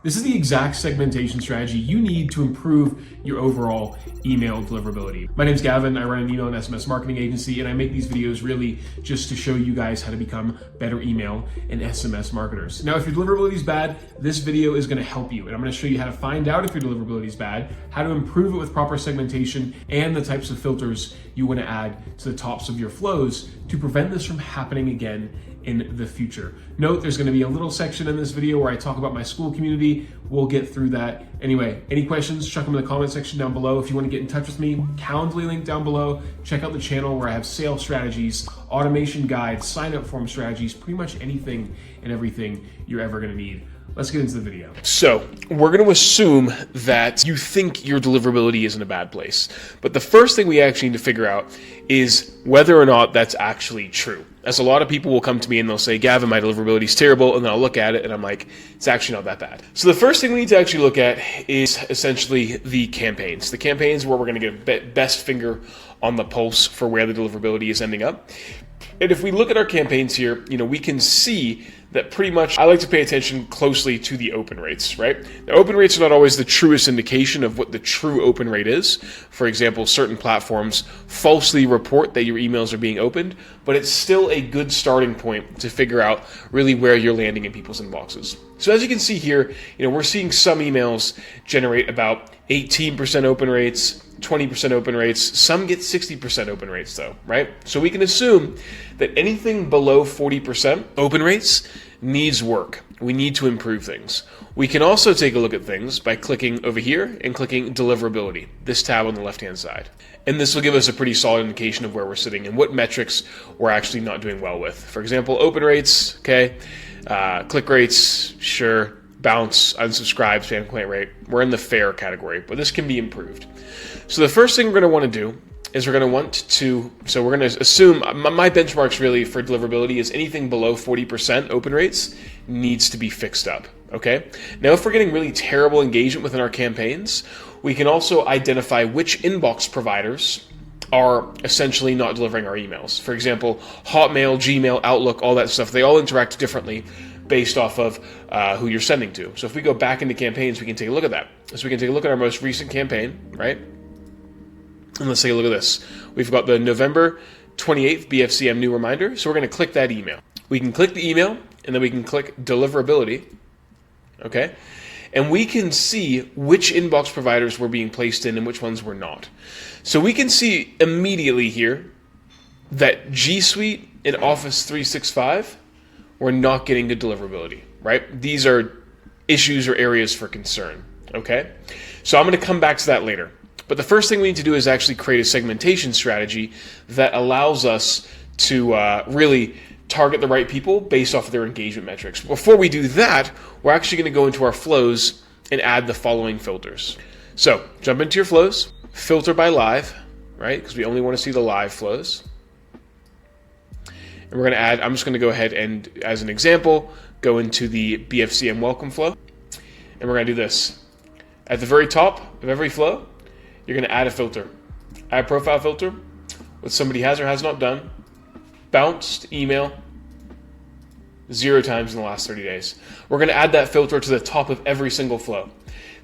This is the exact segmentation strategy you need to improve your overall email deliverability. My name is Gavin. I run an email and SMS marketing agency, and I make these videos really just to show you guys how to become better email and SMS marketers. Now, if your deliverability is bad, this video is going to help you, and I'm going to show you how to find out if your deliverability is bad, how to improve it with proper segmentation, and the types of filters you want to add to the tops of your flows to prevent this from happening again in the future. Note, there's going to be a little section in this video where I talk about my school community. We'll get through that. Anyway, any questions, chuck them in the comment section down below. If you want to get in touch with me, Calendly link down below. Check out the channel where I have sales strategies, automation guides, sign up form strategies, pretty much anything and everything you're ever going to need. Let's get into the video. So we're going to assume that you think your deliverability is in a bad place. But the first thing we actually need to figure out is whether or not that's actually true. As a lot of people will come to me and they'll say, Gavin, my deliverability is terrible. And then I'll look at it and I'm like, it's actually not that bad. So the first thing we need to actually look at is essentially the campaigns. The campaigns where we're going to get a best finger on the pulse for where the deliverability is ending up. And if we look at our campaigns here, we can see that pretty much I like to pay attention closely to the open rates, right? Now, open rates are not always the truest indication of what the true open rate is. For example, certain platforms falsely report that your emails are being opened, but it's still a good starting point to figure out really where you're landing in people's inboxes. So as you can see here, we're seeing some emails generate about 18% open rates, 20% open rates. Some get 60% open rates though, right? So we can assume that anything below 40% open rates needs work. We need to improve things. We can also take a look at things by clicking over here and clicking deliverability, this tab on the left-hand side. And this will give us a pretty solid indication of where we're sitting and what metrics we're actually not doing well with. For example, open rates, okay. Click rates, sure. Bounce, unsubscribe, spam complaint rate. We're in the fair category, but this can be improved. So the first thing we're going to want to do is we're going to assume my benchmarks really for deliverability is anything below 40% open rates needs to be fixed up. Okay. Now, if we're getting really terrible engagement within our campaigns, we can also identify which inbox providers are essentially not delivering our emails. For example, Hotmail, Gmail, Outlook, all that stuff, they all interact differently based off of who you're sending to. So if we go back into campaigns, we can take a look at that. So we can take a look at our most recent campaign, right? And let's take a look at this. We've got the November 28th BFCM new reminder. So we're going to click that email. We can click the email and then we can click deliverability. Okay. And we can see which inbox providers were being placed in and which ones were not. So we can see immediately here that G Suite and Office 365 we're not getting good deliverability, right? These are issues or areas for concern, okay? So I'm going to come back to that later. But the first thing we need to do is actually create a segmentation strategy that allows us to really target the right people based off of their engagement metrics. Before we do that, we're actually going to go into our flows and add the following filters. So jump into your flows, filter by live, right? Because we only want to see the live flows. And we're going to add, I'm just going to go ahead and, as an example, go into the BFCM welcome flow. And we're going to do this. At the very top of every flow, you're going to add a filter. Add profile filter, what somebody has or has not done, bounced email, 0 times in the last 30 days. We're going to add that filter to the top of every single flow.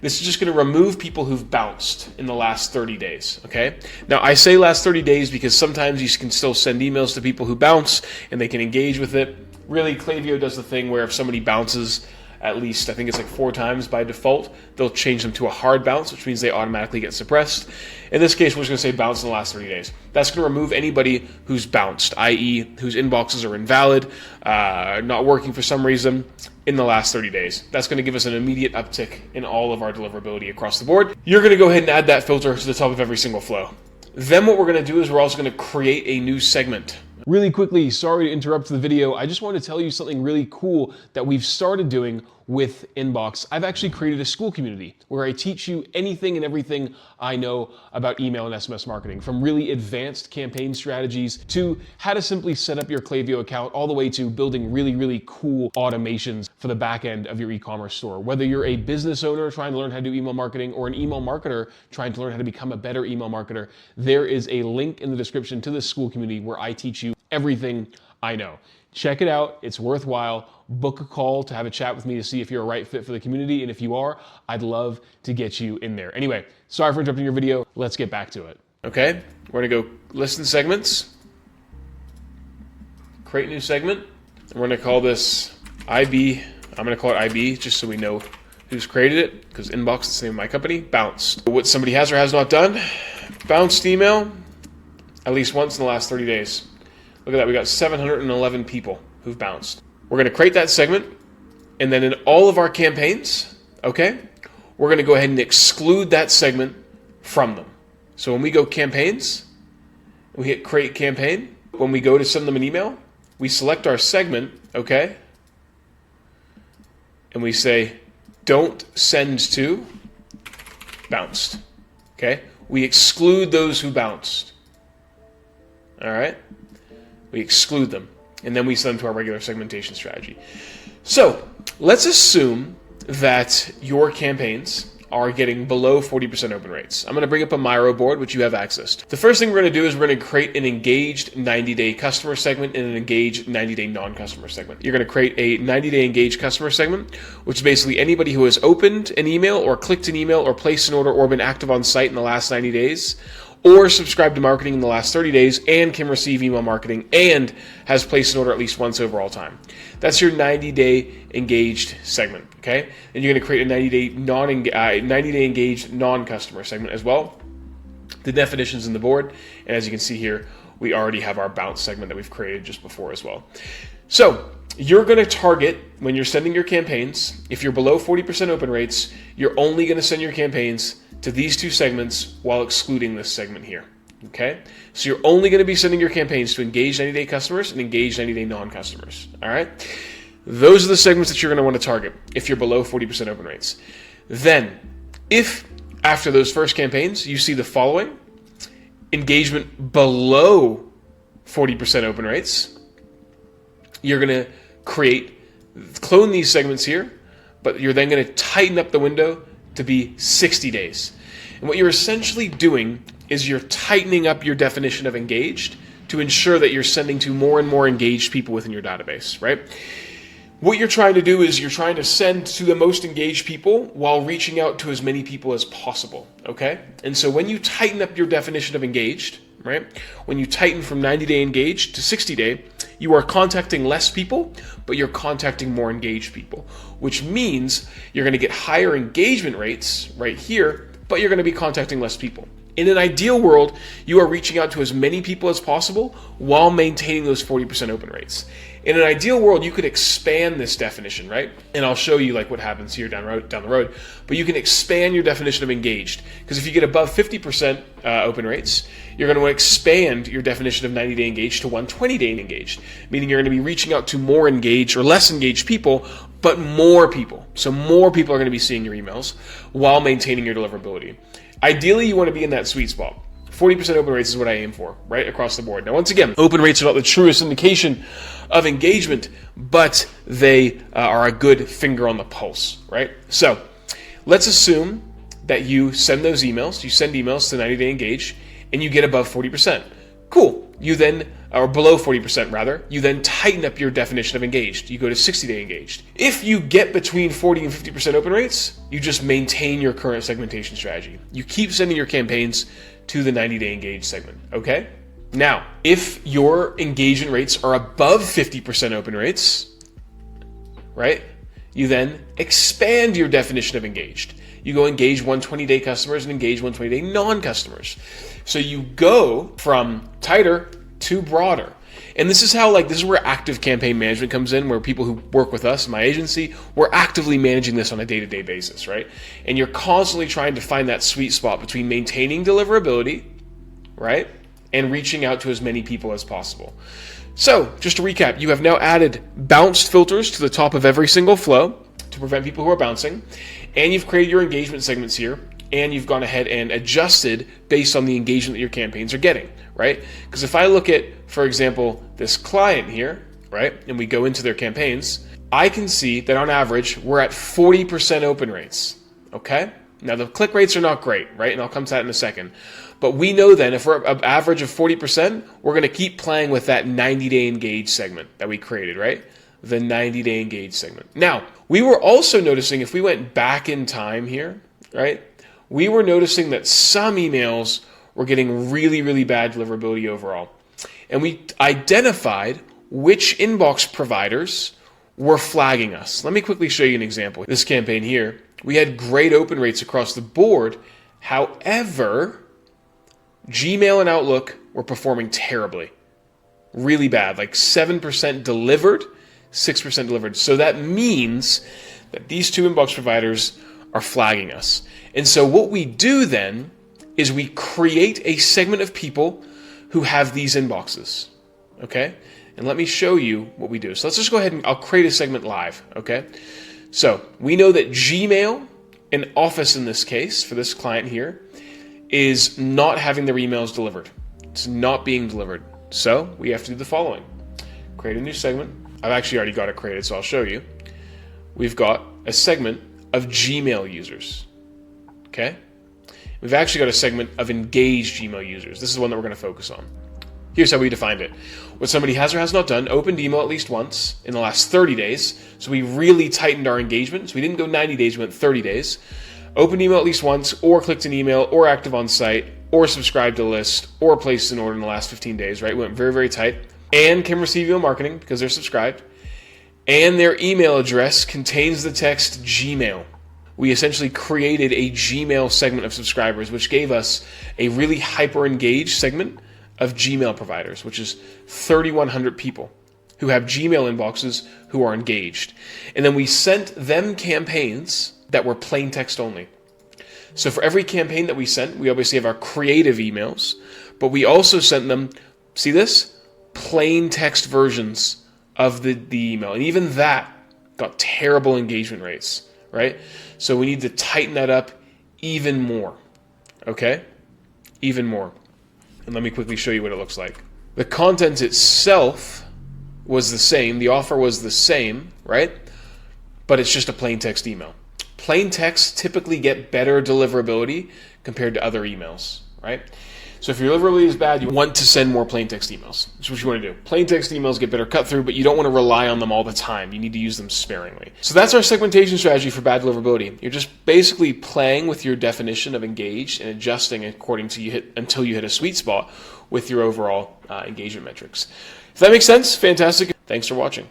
This is just going to remove people who've bounced in the last 30 days, okay? Now, I say last 30 days because sometimes you can still send emails to people who bounce and they can engage with it. Really, Klaviyo does the thing where if somebody bounces at least, I think it's like 4 times by default, they'll change them to a hard bounce, which means they automatically get suppressed. In this case, we're just going to say bounce in the last 30 days. That's going to remove anybody who's bounced, i.e. whose inboxes are invalid, not working for some reason in the last 30 days. That's going to give us an immediate uptick in all of our deliverability across the board. You're going to go ahead and add that filter to the top of every single flow. Then what we're going to do is we're also going to create a new segment. Really quickly, sorry to interrupt the video. I just want to tell you something really cool that we've started doing with Inbox. I've actually created a school community where I teach you anything and everything I know about email and SMS marketing, from really advanced campaign strategies to how to simply set up your Klaviyo account, all the way to building really, really cool automations for the back end of your e-commerce store. Whether you're a business owner trying to learn how to do email marketing or an email marketer trying to learn how to become a better email marketer, there is a link in the description to this school community where I teach you everything I know. Check it out. It's worthwhile. Book a call to have a chat with me to see if you're a right fit for the community. And if you are, I'd love to get you in there. Anyway, sorry for interrupting your video. Let's get back to it. Okay, we're going to go listen segments. Create new segment. And we're going to call this IB. I'm going to call it IB just so we know who's created it, because inbox is the name of my company. Bounced. What somebody has or has not done. Bounced email at least once in the last 30 days. Look at that. We got 711 people who've bounced. We're going to create that segment, and then in all of our campaigns, okay, we're going to go ahead and exclude that segment from them. So when we go campaigns, we hit create campaign. When we go to send them an email, we select our segment, okay, and we say don't send to bounced. Okay, we exclude those who bounced. All right, we exclude them, and then we send them to our regular segmentation strategy. So let's assume that your campaigns are getting below 40% open rates. I'm going to bring up a Miro board, which you have access to. The first thing we're going to do is we're going to create an engaged 90-day customer segment and an engaged 90-day non-customer segment. You're going to create a 90-day engaged customer segment, which is basically anybody who has opened an email or clicked an email or placed an order or been active on site in the last 90 days, or subscribed to marketing in the last 30 days and can receive email marketing and has placed an order at least once over all time. That's your 90-day engaged segment, okay? And you're going to create a 90-day engaged non-customer segment as well. The definition's in the board, and as you can see here, we already have our bounce segment that we've created just before as well. So you're going to target, when you're sending your campaigns, if you're below 40% open rates, you're only going to send your campaigns to these two segments while excluding this segment here, okay? So you're only going to be sending your campaigns to engaged 90-day customers and engaged 90-day non-customers, all right? Those are the segments that you're going to want to target if you're below 40% open rates. Then, if after those first campaigns you see the following, engagement below 40% open rates, you're going to clone these segments here, but you're then going to tighten up the window to be 60 days. And what you're essentially doing is you're tightening up your definition of engaged to ensure that you're sending to more and more engaged people within your database, right? What you're trying to do is you're trying to send to the most engaged people while reaching out to as many people as possible, okay? And so when you tighten up your definition of engaged, right? When you tighten from 90-day engaged to 60-day, you are contacting less people, but you're contacting more engaged people, which means you're going to get higher engagement rates right here, but you're going to be contacting less people. In an ideal world, you are reaching out to as many people as possible while maintaining those 40% open rates. In an ideal world, you could expand this definition, right? And I'll show you like what happens here down the road. But you can expand your definition of engaged, because if you get above 50% open rates, you're going to want to expand your definition of 90-day engaged to 120-day engaged, meaning you're going to be reaching out to more engaged or less engaged people, but more people. So more people are going to be seeing your emails while maintaining your deliverability. Ideally, you want to be in that sweet spot. 40% open rates is what I aim for, right, across the board. Now, once again, open rates are not the truest indication of engagement, but they are a good finger on the pulse, right? So let's assume that you send those emails, you send emails to 90-day engage, and you get above 40%. Cool. You then, or below 40% rather, you then tighten up your definition of engaged. You go to 60-day engaged. If you get between 40 and 50% open rates, you just maintain your current segmentation strategy. You keep sending your campaigns to the 90-day engaged segment, okay? Now, if your engagement rates are above 50% open rates, right, you then expand your definition of engaged. You go engage 120-day customers and engage 120-day non-customers. So you go from tighter to broader. And this is where active campaign management comes in, where people who work with us, my agency, we're actively managing this on a day-to-day basis, right? And you're constantly trying to find that sweet spot between maintaining deliverability, right, and reaching out to as many people as possible. So, just to recap, you have now added bounced filters to the top of every single flow to prevent people who are bouncing, and you've created your engagement segments here, and you've gone ahead and adjusted based on the engagement that your campaigns are getting, right? Because if I look at, for example, this client here, right, and we go into their campaigns, I can see that on average, we're at 40% open rates, okay? Now, the click rates are not great, right? And I'll come to that in a second. But we know then if we're an average of 40%, we're going to keep playing with that 90-day engage segment that we created, right? The 90-day engage segment. Now, we were also noticing if we went back in time here, right? We were noticing that some emails were getting really, really bad deliverability overall. And we identified which inbox providers were flagging us. Let me quickly show you an example. This campaign here, we had great open rates across the board. However, Gmail and Outlook were performing terribly. Really bad, like 7% delivered, 6% delivered. So that means that these two inbox providers are flagging us. And so what we do then is we create a segment of people who have these inboxes, okay? And let me show you what we do. So let's just go ahead and I'll create a segment live, okay? So we know that Gmail and Office in this case, for this client here, is not having their emails delivered. It's not being delivered. So we have to do the following. Create a new segment. I've actually already got it created, so I'll show you. We've got a segment of Gmail users, okay? We've actually got a segment of engaged Gmail users. This is the one that we're going to focus on. Here's how we defined it. What somebody has or has not done, opened email at least once in the last 30 days. So we really tightened our engagement. So we didn't go 90 days, we went 30 days. Opened email at least once, or clicked an email, or active on site, or subscribed to a list, or placed an order in the last 15 days, right? We went very, very tight. And can receive email marketing because they're subscribed. And their email address contains the text Gmail. We essentially created a Gmail segment of subscribers, which gave us a really hyper-engaged segment of Gmail providers, which is 3,100 people who have Gmail inboxes who are engaged. And then we sent them campaigns that were plain text only. So for every campaign that we sent, we obviously have our creative emails, but we also sent them, see this? Plain text versions of the email. And even that got terrible engagement rates, right? So we need to tighten that up even more, okay? Even more. And let me quickly show you what it looks like. The content itself was the same. The offer was the same, right? But it's just a plain text email. Plain text typically get better deliverability compared to other emails, right? So if your deliverability is bad, you want to send more plain text emails. That's what you want to do. Plain text emails get better cut through, but you don't want to rely on them all the time. You need to use them sparingly. So that's our segmentation strategy for bad deliverability. You're just basically playing with your definition of engaged and adjusting according to until you hit a sweet spot with your overall engagement metrics. If that makes sense, fantastic. Thanks for watching.